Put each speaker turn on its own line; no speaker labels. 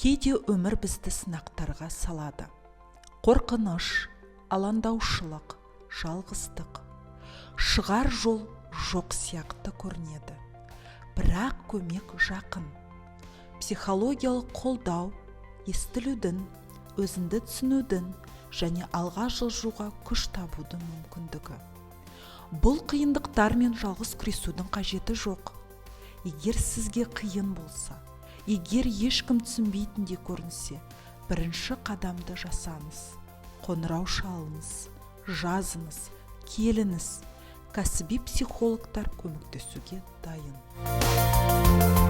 Кейде өмір бізді сынақтарға салады. Қорқыныш, алаңдаушылық, жалғыздық, шығар жол жоқ сияқты көрінеді. Бірақ көмек жақын. Психологиялық қолдау, естілудің, өзіңді түсінудің және алға жылжуға күш табудың мүмкіндігі. Бұл қиындықтармен жалғыз күресудің қажеті жоқ. Егер сізге қиын болса, егер ешкім түсінбейтіндей көрінсе, бірінші қадамды жасаңыз. Қоңырау шалыңыз, жазыңыз, келіңіз. Кәсіби психологтар көмектесуге дайын.